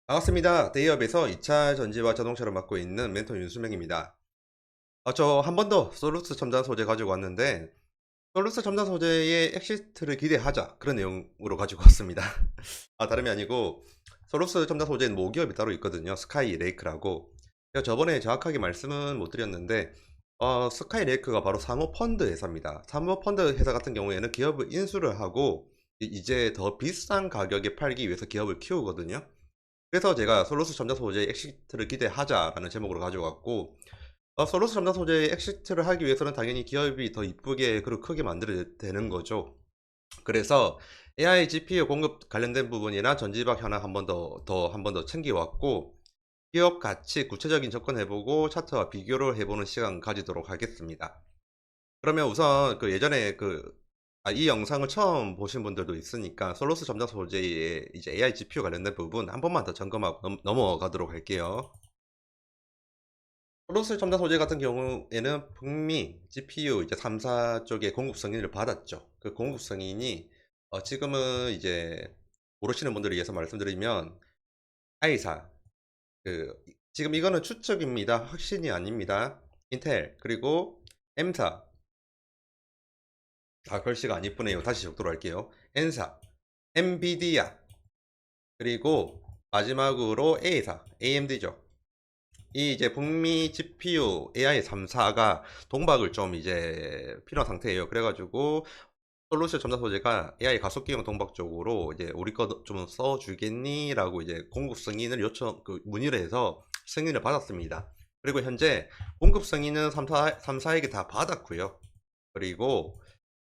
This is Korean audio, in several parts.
반갑습니다. 데이업에서 2차 전지와 자동차를 맡고 있는 멘토 윤수명입니다. 저 한 번 더 솔루스 첨단 소재 가지고 왔는데, 솔루스 첨단 소재의 엑시트를 기대하자, 그런 내용으로 가지고 왔습니다. 다름이 아니고 솔루스 첨단 소재는 모기업이 따로 있거든요. 스카이 레이크라고. 제가 저번에 정확하게 말씀은 못 드렸는데, 스카이 레이크가 바로 사모펀드 회사입니다. 사모펀드 회사 같은 경우에는 기업을 인수를 하고 이제 더 비싼 가격에 팔기 위해서 기업을 키우거든요. 그래서 제가 솔루스 첨단 소재의 엑시트를 기대하자라는 제목으로 가져왔고, 솔루스 첨단 소재의 엑시트를 하기 위해서는 당연히 기업이 더 이쁘게 그리고 크게 만들어야 되는 거죠. 그래서 AI GPU 공급 관련된 부분이나 전지박 현황 한 번 더 챙겨왔고, 기업 가치 구체적인 접근해보고 차트와 비교를 해보는 시간 가지도록 하겠습니다. 그러면 우선 그 예전에 이 영상을 처음 보신 분들도 있으니까 솔루스 첨단 소재의 이제 AI GPU 관련된 부분 한 번만 더 점검하고 넘어가도록 할게요. 솔루스 첨단 소재 같은 경우에는 북미 GPU 이제 3사 쪽에 공급 승인을 받았죠. 그 공급 승인이 지금은 이제 모르시는 분들을 위해서 말씀드리면 I사, 지금 이거는 추측입니다. 확신이 아닙니다. 인텔 그리고 M사, 글씨가 안 이쁘네요. 다시 적도록 할게요. N사, 엔비디아, 그리고 마지막으로 A사, AMD죠. 이 이제 북미 GPU AI 3사가 동박을 좀 이제 필요한 상태예요. 그래가지고 솔루션 첨단 소재가 AI 가속기용 동박 쪽으로 이제 우리 거 좀 써주겠니? 라고 이제 공급 승인을 문의를 해서 승인을 받았습니다. 그리고 현재 공급 승인은 3사에게 다 받았고요. 그리고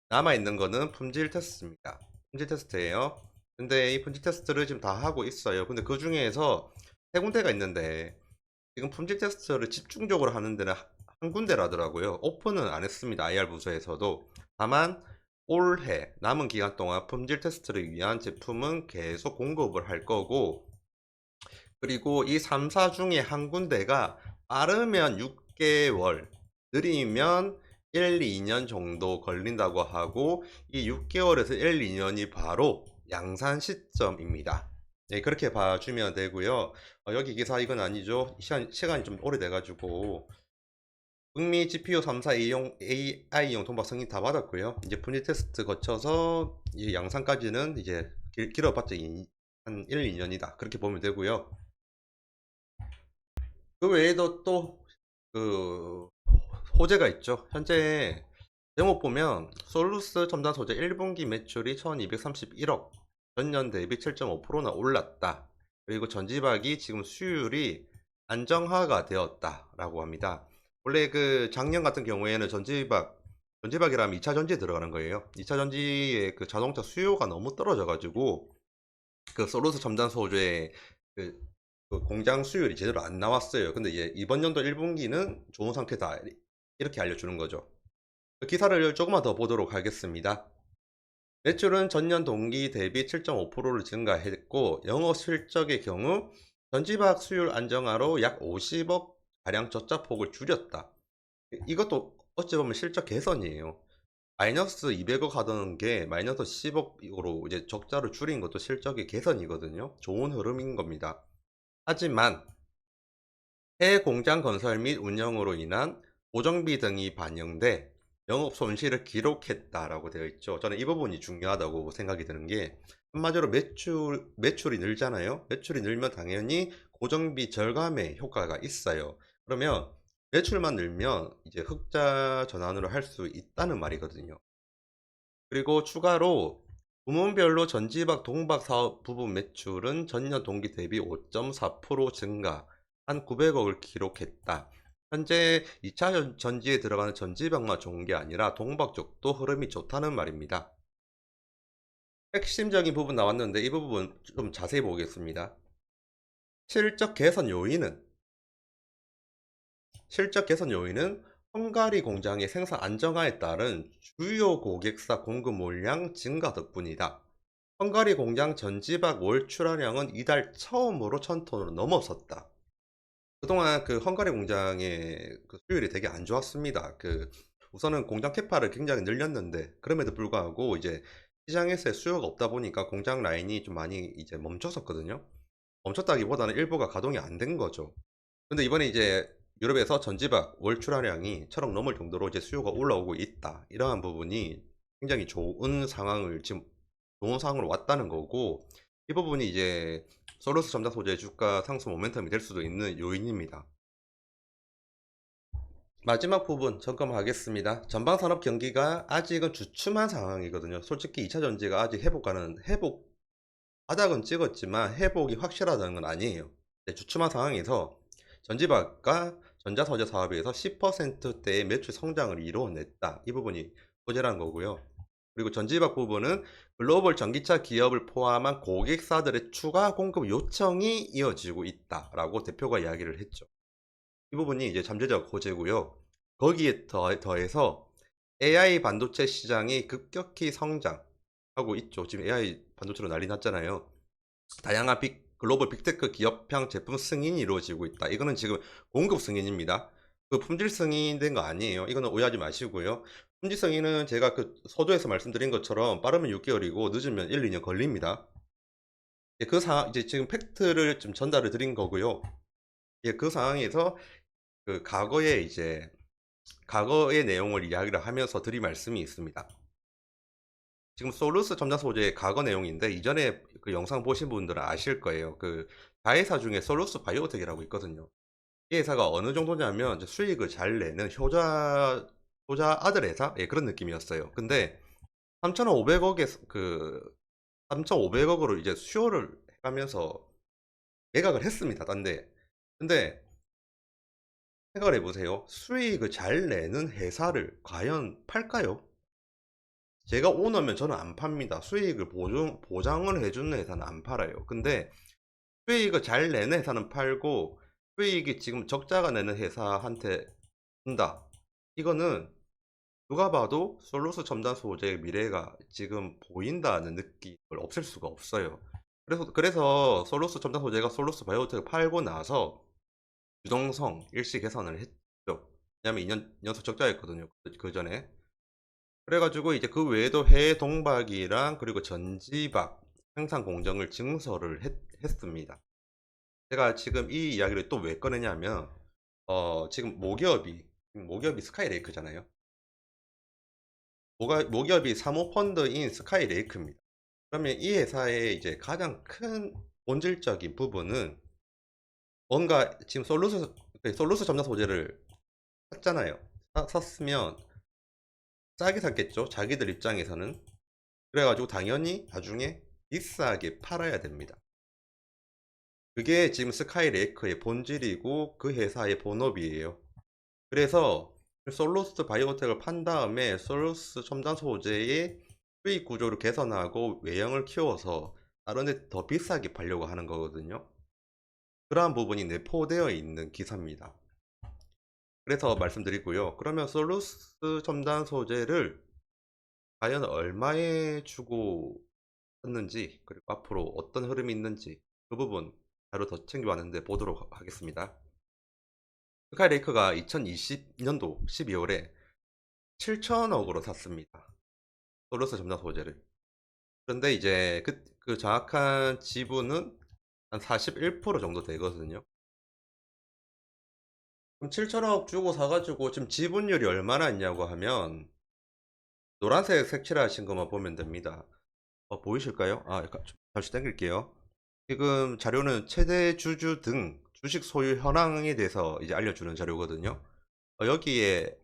남아있는 거는 품질 테스트입니다. 품질 테스트예요. 근데 이 품질 테스트를 지금 다 하고 있어요. 근데 그 중에서 세 군데가 있는데 지금 품질 테스트를 집중적으로 하는 데는 한 군데라더라고요. 오픈은 안 했습니다. IR 부서에서도. 다만 올해 남은 기간 동안 품질 테스트를 위한 제품은 계속 공급을 할 거고, 그리고 이 3사 중에 한 군데가 빠르면 6개월, 느리면 1, 2년 정도 걸린다고 하고, 이 6개월에서 1, 2년이 바로 양산 시점입니다. 네, 그렇게 봐주면 되고요. 여기 기사 이건 아니죠. 시간이 좀 오래돼가지고 북미 GPU 3사 AI용 동박 승인 다 받았고요. 이제 분리 테스트 거쳐서 이 양산까지는 이제 길어봤자 한 1, 2년이다. 그렇게 보면 되고요. 그 외에도 또 그 호재가 있죠. 현재 제목 보면 솔루스 첨단 소재 1분기 매출이 1231억, 전년 대비 7.5%나 올랐다. 그리고 전지박이 지금 수율이 안정화가 되었다라고 합니다. 원래 그 작년 같은 경우에는 전지박이라면 2차 전지에 들어가는 거예요. 2차 전지의 그 자동차 수요가 너무 떨어져가지고 그 솔루스 첨단 소재의 그, 그 공장 수율이 제대로 안 나왔어요. 근데 이제 이번 연도 1분기는 좋은 상태다. 이렇게 알려주는 거죠. 기사를 조금만 더 보도록 하겠습니다. 매출은 전년 동기 대비 7.5%를 증가했고, 영업 실적의 경우 전지박 수율 안정화로 약 50억 가량 적자폭을 줄였다. 이것도 어찌 보면 실적 개선이에요. 마이너스 200억 하던 게 마이너스 10억으로 이제 적자를 줄인 것도 실적의 개선이거든요. 좋은 흐름인 겁니다. 하지만 해외 공장 건설 및 운영으로 인한 고정비 등이 반영돼 영업 손실을 기록했다라고 되어 있죠. 저는 이 부분이 중요하다고 생각이 드는 게 한마디로 매출이 늘잖아요. 매출이 늘면 당연히 고정비 절감의 효과가 있어요. 그러면 매출만 늘면 이제 흑자 전환으로 할 수 있다는 말이거든요. 그리고 추가로 부문별로 전지박 동박 사업 부분 매출은 전년 동기 대비 5.4% 증가 한 900억을 기록했다. 현재 2차 전지에 들어가는 전지박만 좋은 게 아니라 동박 쪽도 흐름이 좋다는 말입니다. 핵심적인 부분 나왔는데 이 부분 좀 자세히 보겠습니다. 실적 개선 요인은 실적 개선 요인은 헝가리 공장의 생산 안정화에 따른 주요 고객사 공급 물량 증가 덕분이다. 헝가리 공장 전지박 월 출하량은 이달 처음으로 1000톤으로 넘어섰다. 그동안 그 헝가리 공장의 그 수율이 되게 안 좋았습니다. 우선은 공장 캐파를 굉장히 늘렸는데 그럼에도 불구하고 이제 시장에서의 수요가 없다 보니까 공장 라인이 좀 많이 이제 멈췄었거든요. 멈췄다기보다는 일부가 가동이 안 된 거죠. 근데 이번에 이제 유럽에서 전지박 월 출하량이 1,000억 넘을 정도로 이제 수요가 올라오고 있다. 이러한 부분이 굉장히 좋은 상황으로 왔다는 거고, 이 부분이 이제 솔루스 첨단 소재 주가 상승 모멘텀이 될 수도 있는 요인입니다. 마지막 부분 점검하겠습니다. 전방 산업 경기가 아직은 주춤한 상황이거든요. 솔직히 2차 전지가 아직 회복 바닥은 찍었지만 회복이 확실하다는 건 아니에요. 주춤한 상황에서 전지박과 전자소재 사업에서 10%대의 매출 성장을 이루어냈다. 이 부분이 소재라는 거고요. 그리고 전지박 부분은 글로벌 전기차 기업을 포함한 고객사들의 추가 공급 요청이 이어지고 있다라고 대표가 이야기를 했죠. 이 부분이 이제 잠재적 호재고요. 거기에 더해서 AI 반도체 시장이 급격히 성장하고 있죠. 지금 AI 반도체로 난리 났잖아요. 다양한 글로벌 빅테크 기업형 제품 승인이 이루어지고 있다. 이거는 지금 공급 승인입니다. 그 품질 승인된 거 아니에요. 이거는 오해하지 마시고요. 품질 승인은 제가 그 서두에서 말씀드린 것처럼 빠르면 6개월이고 늦으면 1, 2년 걸립니다. 그 상황, 이제 지금 팩트를 좀 전달을 드린 거고요. 그 상황에서 그 과거의 내용을 이야기를 하면서 드릴 말씀이 있습니다. 지금 솔루스 첨단 소재의 과거 내용인데 이전에 그 영상 보신 분들은 아실 거예요. 그 자회사 중에 솔루스 바이오텍이라고 있거든요. 이 회사가 어느 정도냐면 이제 수익을 잘 내는 효자 아들 회사? 예, 그런 느낌이었어요. 근데 3,500억에 3,500억으로 이제 수요를 해가면서 매각을 했습니다. 딴데. 근데 생각을 해보세요. 수익을 잘 내는 회사를 과연 팔까요? 제가 오너면 저는 안 팝니다. 수익을 보장을 해주는 회사는 안 팔아요. 근데 수익을 잘 내는 회사는 팔고 수익이 지금 적자가 내는 회사한테 준다. 이거는 누가 봐도 솔루스 첨단 소재의 미래가 지금 보인다는 느낌을 없앨 수가 없어요. 그래서 솔루스 첨단 소재가 솔루스 바이오텍을 팔고 나서 유동성 일시 개선을 했죠. 왜냐면 2년 연속 적자였거든요. 그 전에. 그래가지고 이제 그 외에도 해외 동박이랑 그리고 전지박 생산 공정을 증설을 했습니다. 제가 지금 이 이야기를 또 왜 꺼내냐면 지금 모기업이 스카이레이크잖아요. 모기업이 사모펀드인 스카이레이크입니다. 그러면 이 회사의 이제 가장 큰 본질적인 부분은 뭔가 지금 솔루스 첨단 소재를 샀잖아요. 샀으면 싸게 샀겠죠. 자기들 입장에서는. 그래가지고 당연히 나중에 비싸게 팔아야 됩니다. 그게 지금 스카이레이크의 본질이고 그 회사의 본업이에요. 그래서 솔루스 바이오텍을 판 다음에 솔루스 첨단 소재의 수익 구조를 개선하고 외형을 키워서 다른 데 더 비싸게 팔려고 하는 거거든요. 그러한 부분이 내포되어 있는 기사입니다. 그래서 말씀드리고요. 그러면 솔루스 첨단 소재를 과연 얼마에 주고 샀는지, 그리고 앞으로 어떤 흐름이 있는지 그 부분 자료 더 챙겨왔는데 보도록 하겠습니다. 스카이레이크가 2020년도 12월에 7천억으로 샀습니다. 솔루스 첨단 소재를. 그런데 이제 그 정확한 지분은 한 41% 정도 되거든요. 그럼 7천억 주고 사가지고 지금 지분율이 얼마나 있냐고 하면 노란색 색칠하신 것만 보면 됩니다. 보이실까요? 잠시 당길게요. 지금 자료는 최대 주주 등 주식 소유 현황에 대해서 이제 알려주는 자료거든요. 여기에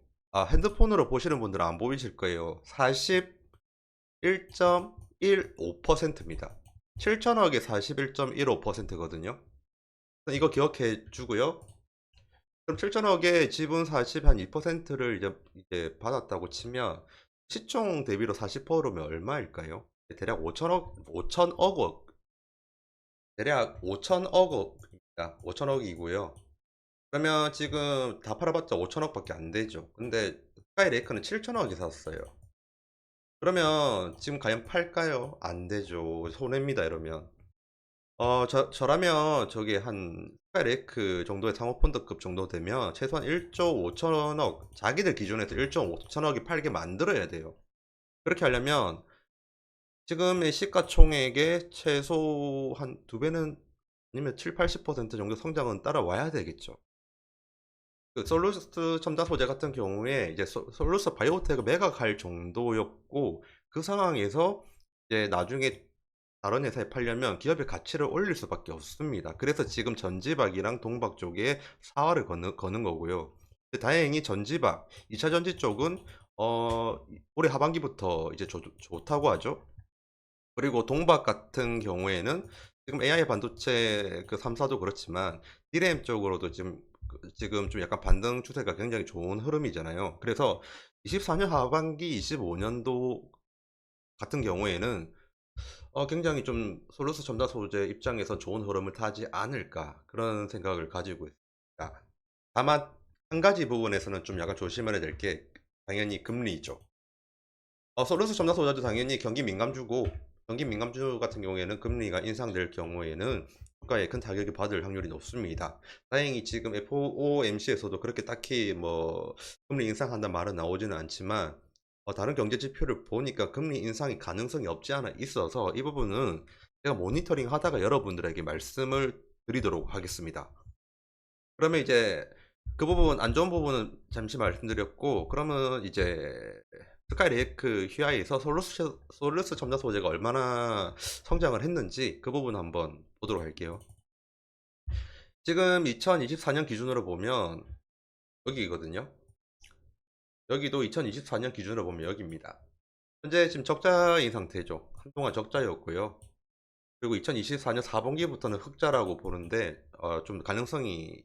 핸드폰으로 보시는 분들은 안 보이실 거예요. 41.15%입니다. 7천억에 41.15%거든요. 이거 기억해 주고요. 그럼 7천억에 지분 40, 한 2%를 이제 받았다고 치면 시총 대비로 40%면 얼마일까요? 대략 5천억입니다. 5천억이고요. 그러면 지금 다 팔아봤자 5천억밖에 안 되죠. 근데 스카이레이크는 7천억이 샀어요. 그러면 지금 과연 팔까요? 안 되죠. 손해입니다, 이러면. 저라면 저게 한 스카이레이크 정도의 상호펀드급 정도 되면 최소한 1조 5천억, 자기들 기준에서 1조 5천억이 팔게 만들어야 돼요. 그렇게 하려면 지금의 시가총액의 최소 한 두 배는 아니면 7, 80% 정도 성장은 따라와야 되겠죠. 그 솔루스 첨단 소재 같은 경우에 이제 솔루스 바이오텍을 매각할 정도였고, 그 상황에서 이제 나중에 다른 회사에 팔려면 기업의 가치를 올릴 수밖에 없습니다. 그래서 지금 전지박이랑 동박 쪽에 사활을 거는 거고요. 다행히 전지박, 2차 전지 쪽은 올해 하반기부터 이제 좋다고 하죠. 그리고 동박 같은 경우에는 지금 AI 반도체 그 3사도 그렇지만 DRAM 쪽으로도 지금 좀 약간 반등 추세가 굉장히 좋은 흐름이잖아요. 그래서 24년 하반기 25년도 같은 경우에는 굉장히 좀 솔루스 첨단 소재 입장에서 좋은 흐름을 타지 않을까 그런 생각을 가지고 있습니다. 다만 한 가지 부분에서는 좀 약간 조심해야 될 게 당연히 금리죠. 솔루스 첨단 소재도 당연히 경기 민감주 같은 경우에는 금리가 인상될 경우에는 주가에 큰 타격을 받을 확률이 높습니다. 다행히 지금 FOMC에서도 그렇게 딱히 뭐 금리 인상한다는 말은 나오지는 않지만 다른 경제 지표를 보니까 금리 인상이 가능성이 없지 않아 있어서 이 부분은 제가 모니터링 하다가 여러분들에게 말씀을 드리도록 하겠습니다. 그러면 이제 그 부분 안 좋은 부분은 잠시 말씀드렸고, 그러면 이제 스카이레이크 휘하에서 솔루스 첨단 소재가 얼마나 성장을 했는지 그 부분 한번 보도록 할게요. 지금 2024년 기준으로 보면 여기거든요. 여기도 2024년 기준으로 보면 여기입니다. 현재 지금 적자인 상태죠. 한동안 적자였고요. 그리고 2024년 4분기부터는 흑자라고 보는데 좀 가능성이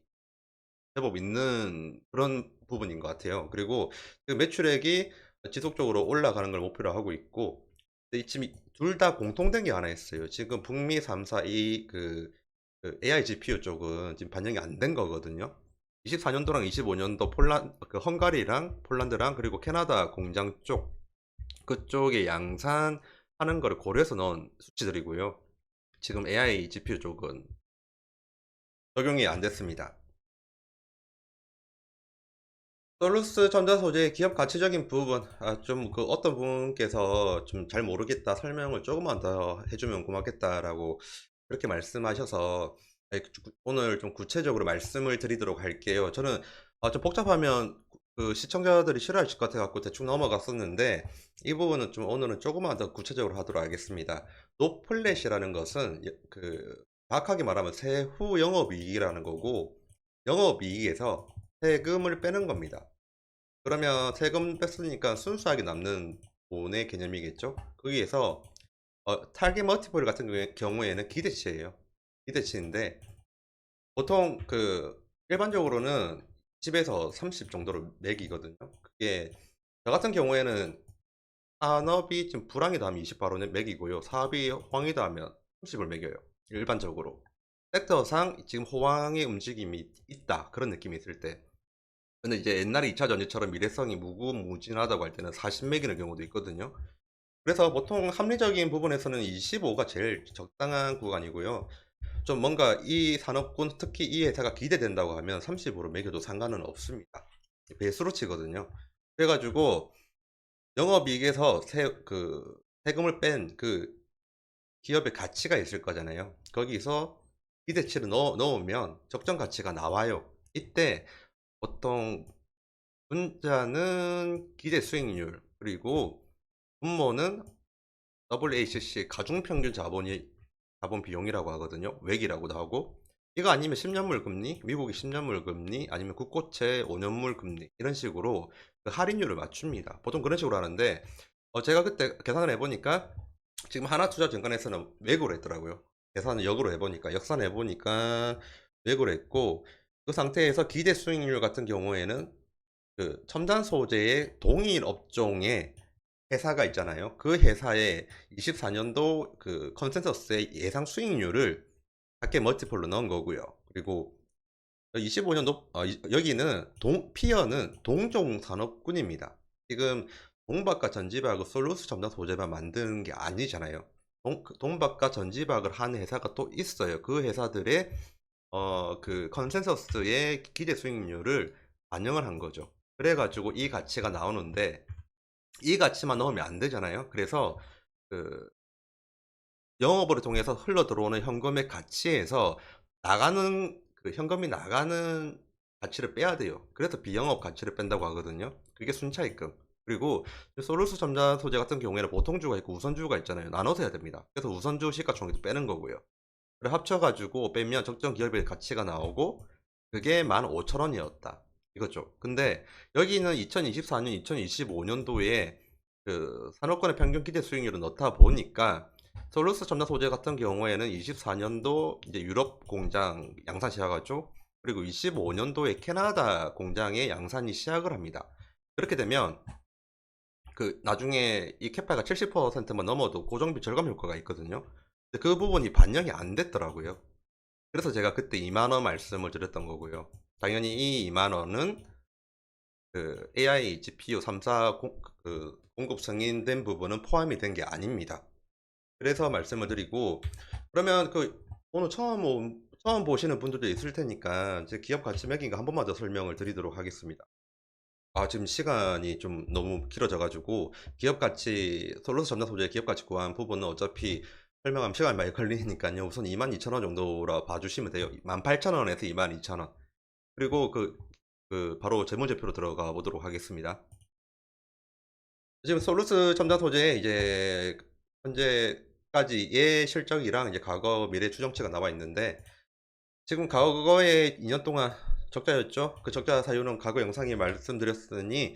제법 있는 그런 부분인 것 같아요. 그리고 그 매출액이 지속적으로 올라가는 걸 목표로 하고 있고, 근데 지금 둘 다 공통된 게 하나 있어요. 지금 북미 3사 그 AI GPU 쪽은 지금 반영이 안 된 거거든요. 24년도랑 25년도 그 헝가리랑 폴란드랑 그리고 캐나다 공장 그쪽에 양산하는 거를 고려해서 넣은 수치들이고요. 지금 AI GPU 쪽은 적용이 안 됐습니다. 솔루스 첨단 소재의 기업 가치적인 부분, 좀 그 어떤 분께서 좀 잘 모르겠다, 설명을 조금만 더 해주면 고맙겠다라고 그렇게 말씀하셔서 오늘 좀 구체적으로 말씀을 드리도록 할게요. 저는 좀 복잡하면 그 시청자들이 싫어하실 것 같아갖고 대충 넘어갔었는데, 이 부분은 좀 오늘은 조금만 더 구체적으로 하도록 하겠습니다. 노플랫이라는 것은 그 정확하게 말하면 세후 영업이익이라는 거고, 영업이익에서 세금을 빼는 겁니다. 그러면 세금 뺐으니까 순수하게 남는 돈의 개념이겠죠? 거기에서 타겟 멀티플 같은 경우에는 기대치예요. 기대치인데 보통 그 일반적으로는 10에서 30 정도로 매기거든요. 그게 저 같은 경우에는 산업이 지금 불황이다 하면 20 바로 매기고요. 사업이 호황이다 하면 30을 매겨요. 일반적으로. 섹터상 지금 호황의 움직임이 있다. 그런 느낌이 있을 때. 근데 이제 옛날에 2차 전지처럼 미래성이 무궁무진하다고 할 때는 40 매기는 경우도 있거든요. 그래서 보통 합리적인 부분에서는 25가 제일 적당한 구간이고요. 좀 뭔가 이 산업군, 특히 이 회사가 기대된다고 하면 30으로 매겨도 상관은 없습니다. 배수로 치거든요. 그래가지고 영업이익에서 세금을 뺀 그 기업의 가치가 있을 거잖아요. 거기서 기대치를 넣으면 적정 가치가 나와요. 이때 보통 분자는 기대 수익률, 그리고 분모는 WACC 가중평균 자본 비용이라고 하거든요. 외기라고도 하고, 이거 아니면 10년물 금리, 미국의 10년물 금리, 아니면 국고채 5년물 금리, 이런 식으로 그 할인율을 맞춥니다. 보통 그런 식으로 하는데 제가 그때 계산을 해보니까 지금 하나투자증권에서는 외고로 했더라고요. 계산을 역으로 해보니까, 역산 해보니까 외고로 했고, 그 상태에서 기대 수익률 같은 경우에는 그 첨단 소재의 동일 업종의 회사가 있잖아요. 그 회사의 24년도 그 컨센서스의 예상 수익률을 작게 멀티플로 넣은 거고요. 그리고 25년도 여기는 피어는 동종 산업군입니다. 지금 동박과 전지박을 솔루스 첨단 소재만 만드는 게 아니잖아요. 동박과 전지박을 한 회사가 또 있어요. 그 회사들의 그 컨센서스의 기대 수익률을 반영을 한 거죠. 그래가지고 이 가치가 나오는데, 이 가치만 넣으면 안 되잖아요. 그래서 그 영업을 통해서 흘러 들어오는 현금의 가치에서 나가는 그 현금이 나가는 가치를 빼야 돼요. 그래서 비영업 가치를 뺀다고 하거든요. 그게 순차입금. 그리고 솔루스 첨단 소재 같은 경우에는 보통주가 있고 우선주가 있잖아요. 나눠서 해야 됩니다. 그래서 우선주 시가총액도 빼는 거고요. 그래 합쳐가지고 빼면 적정 기업의 가치가 나오고 그게 15,000원이었다. 이거죠. 근데 여기는 2024년, 2025년도에 그 산업권의 평균 기대 수익률을 넣다 보니까 솔루스 첨단 소재 같은 경우에는 24년도 이제 유럽 공장 양산 시작하죠. 그리고 25년도에 캐나다 공장의 양산이 시작을 합니다. 그렇게 되면 그 나중에 이 캐파가 70%만 넘어도 고정비 절감 효과가 있거든요. 근데 그 부분이 반영이 안 됐더라고요. 그래서 제가 그때 2만 원 말씀을 드렸던 거고요. 당연히 이 2만 원은 그 AI, GPU 3사 그 공급 승인된 부분은 포함이 된 게 아닙니다. 그래서 말씀을 드리고 그러면 그 오늘 처음 보시는 분들도 있을 테니까 제 기업 가치 매긴가 한 번만 더 설명을 드리도록 하겠습니다. 아, 지금 시간이 좀 너무 길어져 가지고 기업 가치 솔루스 첨단 소재 기업 가치 구한 부분은 어차피 설명하면 시간이 많이 걸리니까요. 우선 22,000원 정도라 봐주시면 돼요. 18,000원에서 22,000원. 그리고 그 바로 재무제표로 들어가 보도록 하겠습니다. 지금 솔루스 첨단 소재 이제 현재까지의 실적이랑 이제 과거 미래 추정치가 나와 있는데 지금 과거에 2년 동안 적자였죠. 그 적자 사유는 과거 영상에 말씀드렸으니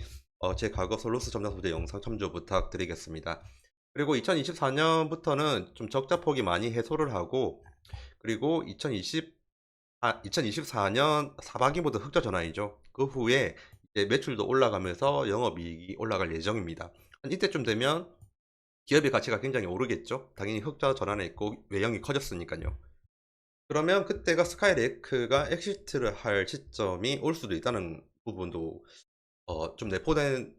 제 과거 솔루스 첨단 소재 영상 참조 부탁드리겠습니다. 그리고 2024년부터는 좀 적자 폭이 많이 해소를 하고 그리고 2024년 사반기부터 흑자 전환이죠. 그 후에 이제 매출도 올라가면서 영업이익이 올라갈 예정입니다. 한 이때쯤 되면 기업의 가치가 굉장히 오르겠죠. 당연히 흑자 전환에 있고 외형이 커졌으니까요. 그러면 그때가 스카이레이크가 엑시트를 할 시점이 올 수도 있다는 부분도 좀 내포된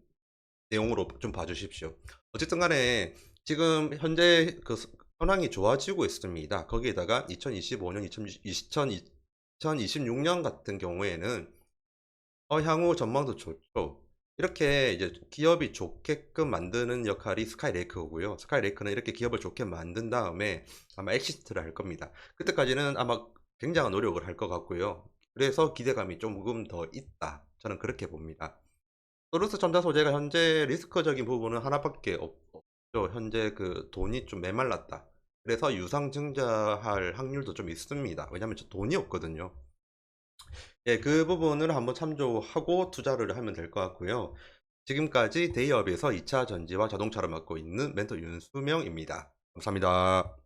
내용으로 좀 봐주십시오. 어쨌든 간에 지금 현재 그 현황이 좋아지고 있습니다. 거기에다가 2025년, 2026년 같은 경우에는 향후 전망도 좋죠. 이렇게 이제 기업이 좋게끔 만드는 역할이 스카이레이크고요. 스카이레이크는 이렇게 기업을 좋게 만든 다음에 아마 엑시트를 할 겁니다. 그때까지는 아마 굉장한 노력을 할 것 같고요. 그래서 기대감이 조금 더 있다. 저는 그렇게 봅니다. 소르스 첨단 소재가 현재 리스크적인 부분은 하나밖에 없죠. 현재 그 돈이 좀 메말랐다. 그래서 유상증자할 확률도 좀 있습니다. 왜냐하면 저 돈이 없거든요. 예, 그 부분을 한번 참조하고 투자를 하면 될 것 같고요. 지금까지 대기업에서 2차 전지와 자동차를 맡고 있는 멘토 윤수명입니다. 감사합니다.